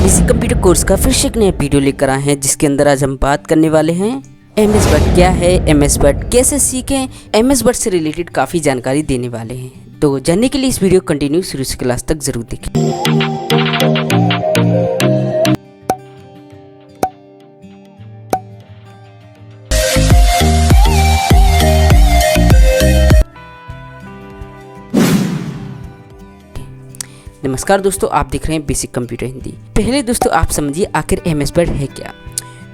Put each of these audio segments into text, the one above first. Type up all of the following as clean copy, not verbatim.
Basic computer course का फिर से एक नया वीडियो लेकर आए हैं, जिसके अंदर आज हम बात करने वाले हैं MS वर्ड क्या है, MS वर्ड कैसे सीखें, MS वर्ड से रिलेटेड काफ़ी जानकारी देने वाले हैं। तो जानने के लिए इस वीडियो को कंटिन्यू शुरू से क्लास तक जरूर देखें। नमस्कार दोस्तों, आप देख रहे हैं बेसिक कंप्यूटर हिंदी। पहले दोस्तों आप समझिए आखिर MS वर्ड है क्या।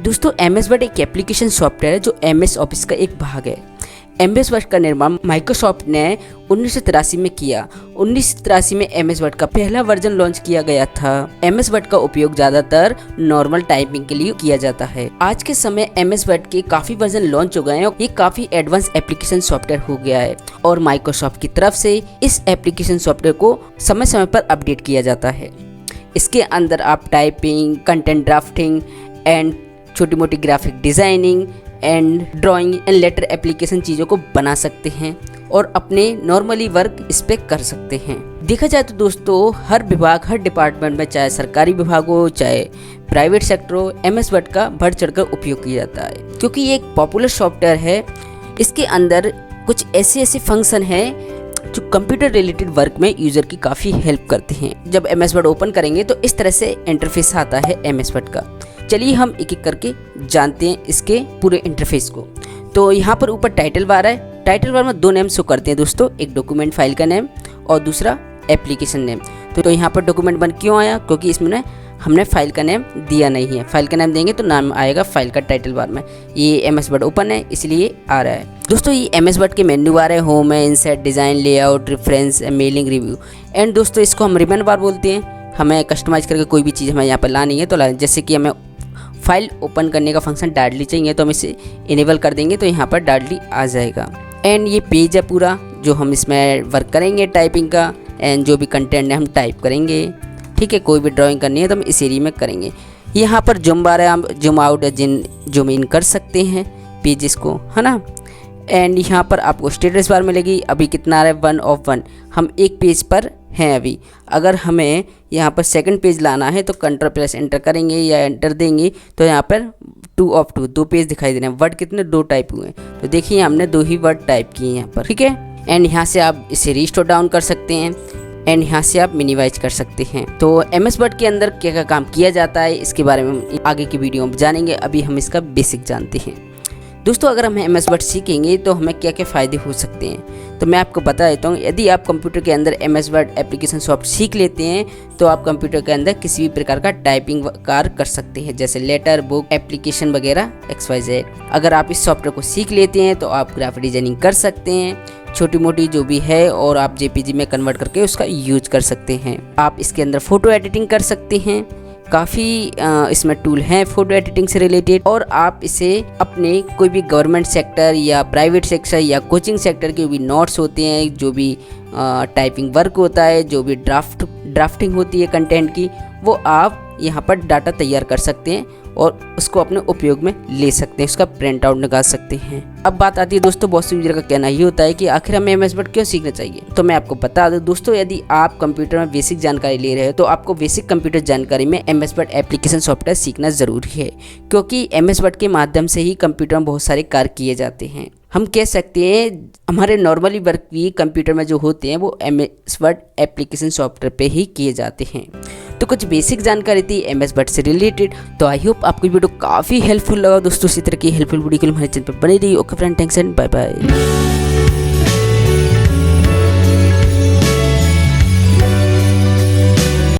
दोस्तों MS वर्ड एक एप्लीकेशन सॉफ्टवेयर है जो MS ऑफिस का एक भाग है। MS वर्ड का निर्माण माइक्रोसॉफ्ट ने 1983 में किया। 1983 में MS वर्ड का पहला वर्जन लॉन्च किया गया था। MS वर्ड का उपयोग ज़्यादातर नॉर्मल टाइपिंग के लिए किया जाता है। आज के समय MS वर्ड के काफ़ी वर्जन लॉन्च हो गए हैं। ये काफ़ी एडवांस एप्लीकेशन सॉफ्टवेयर हो गया है और माइक्रोसॉफ्ट की तरफ से इस एप्लीकेशन सॉफ्टवेयर को समय समय पर अपडेट किया जाता है। इसके अंदर आप टाइपिंग, कंटेंट ड्राफ्टिंग एंड छोटी मोटी graphic designing and drawing and later application चीज़ों को बना सकते हैं और अपने नॉर्मली वर्क इस पर कर सकते हैं। देखा जाए तो दोस्तों हर विभाग, हर डिपार्टमेंट में, चाहे सरकारी विभाग हो चाहे प्राइवेट सेक्टर हो, MS वर्ड का बढ़ चढ़कर उपयोग किया जाता है क्योंकि ये एक पॉपुलर सॉफ्टवेयर है। इसके अंदर कुछ ऐसे फंक्शन हैं जो कंप्यूटर रिलेटेड वर्क में यूज़र की काफ़ी हेल्प करते हैं। जब MS वर्ड ओपन करेंगे तो इस तरह से इंटरफेस आता है MS वर्ड का। चलिए हम एक एक करके जानते हैं इसके पूरे इंटरफेस को। तो यहाँ पर ऊपर टाइटल बार है। टाइटल बार में दो नेम शो करते हैं दोस्तों, एक डॉक्यूमेंट फाइल का नेम और दूसरा एप्लीकेशन नेम। तो यहाँ पर डॉक्यूमेंट 1 क्यों आया, क्योंकि इसमें हमने फाइल का नेम दिया नहीं है। फाइल का नेम देंगे तो नाम आएगा फाइल का टाइटल बार में। ये MS वर्ड ओपन है इसलिए आ रहा है। दोस्तों ये MS वर्ड के मेन्यू बार है, होम है, insert, design, layout, reference, mailing, review and दोस्तों इसको हम रिबन बार बोलते हैं। हमें कस्टमाइज करके कोई भी चीज़ हमें यहाँ पर लानी है तो जैसे कि हमें फाइल ओपन करने का फंक्शन डायरेक्टली चाहिए तो हम इसे इनेबल कर देंगे तो यहाँ पर डायरेक्टली आ जाएगा। एंड ये पेज है पूरा जो हम इसमें वर्क करेंगे टाइपिंग का, एंड जो भी कंटेंट है हम टाइप करेंगे। ठीक है, कोई भी ड्राइंग करनी है तो हम इस एरिया में करेंगे। यहाँ पर जूम बार है, हम जूम आउट जूम इन कर सकते हैं पेजेस को, है ना। एंड यहाँ पर आपको स्टेटस बार मिलेगी, अभी कितना आ रहा है 1 of 1। हम एक पेज पर हैं अभी। अगर हमें यहाँ पर सेकंड पेज लाना है तो Ctrl+ एंटर करेंगे या एंटर देंगे तो यहाँ पर 2 of 2 दो पेज दिखाई दे रहे हैं। वर्ड कितने, 2 टाइप हुए हैं। तो देखिए हमने 2 ही वर्ड टाइप किए हैं यहाँ पर। ठीक है, एंड यहाँ से आप इसे रीस्टोर डाउन कर सकते हैं एंड यहाँ से आप मिनिमाइज कर सकते हैं। तो MS वर्ड के अंदर क्या क्या काम किया जाता है इसके बारे में हम आगे की वीडियो में जानेंगे। अभी हम इसका बेसिक जानते हैं। दोस्तों अगर हम MS वर्ड सीखेंगे तो हमें क्या क्या फ़ायदे हो सकते हैं तो मैं आपको बता देता हूँ। यदि आप कंप्यूटर के अंदर MS वर्ड एप्लीकेशन सॉफ्ट सीख लेते हैं तो आप कंप्यूटर के अंदर किसी भी प्रकार का टाइपिंग कार्य कर सकते हैं, जैसे लेटर, बुक, एप्लीकेशन वगैरह XYZ। अगर आप इस सॉफ्टवेयर को सीख लेते हैं तो आप ग्राफिक डिजाइनिंग कर सकते हैं, छोटी मोटी जो भी है, और आप JPG में कन्वर्ट करके उसका यूज कर सकते हैं। आप इसके अंदर फ़ोटो एडिटिंग कर सकते हैं। काफ़ी इसमें टूल हैं फ़ोटो एडिटिंग से रिलेटेड, और आप इसे अपने कोई भी गवर्नमेंट सेक्टर या प्राइवेट सेक्टर या कोचिंग सेक्टर के भी नोट्स होते हैं, जो भी टाइपिंग वर्क होता है, जो भी ड्राफ्टिंग होती है कंटेंट की, वो आप यहाँ पर डाटा तैयार कर सकते हैं और उसको अपने उपयोग में ले सकते हैं, उसका प्रिंट आउट निकाल सकते हैं। अब बात आती है दोस्तों, बहुत से यूजर का कहना ये होता है कि आखिर हमें MS वर्ड क्यों सीखना चाहिए। तो मैं आपको बता दूं दोस्तों, यदि आप कंप्यूटर में बेसिक जानकारी ले रहे हो तो आपको बेसिक कंप्यूटर जानकारी में MS वर्ड एप्लीकेशन सॉफ्टवेयर सीखना ज़रूरी है, क्योंकि MS वर्ड के माध्यम से ही कंप्यूटर में बहुत सारे कार्य किए जाते हैं। हम कह सकते हैं हमारे नॉर्मली वर्क भी कंप्यूटर में जो होते हैं वो MS वर्ड एप्लीकेशन सॉफ्टवेयर पे ही किए जाते हैं। तो कुछ बेसिक जानकारी थी MS वर्ड से रिलेटेड। तो आई होप आपको वीडियो काफ़ी हेल्पफुल लगा दोस्तों। इसी तरह की हेल्पफुल वीडियो के लिए हमारे चैनल पर बने रहिए। Okay friend, thanks and bye bye.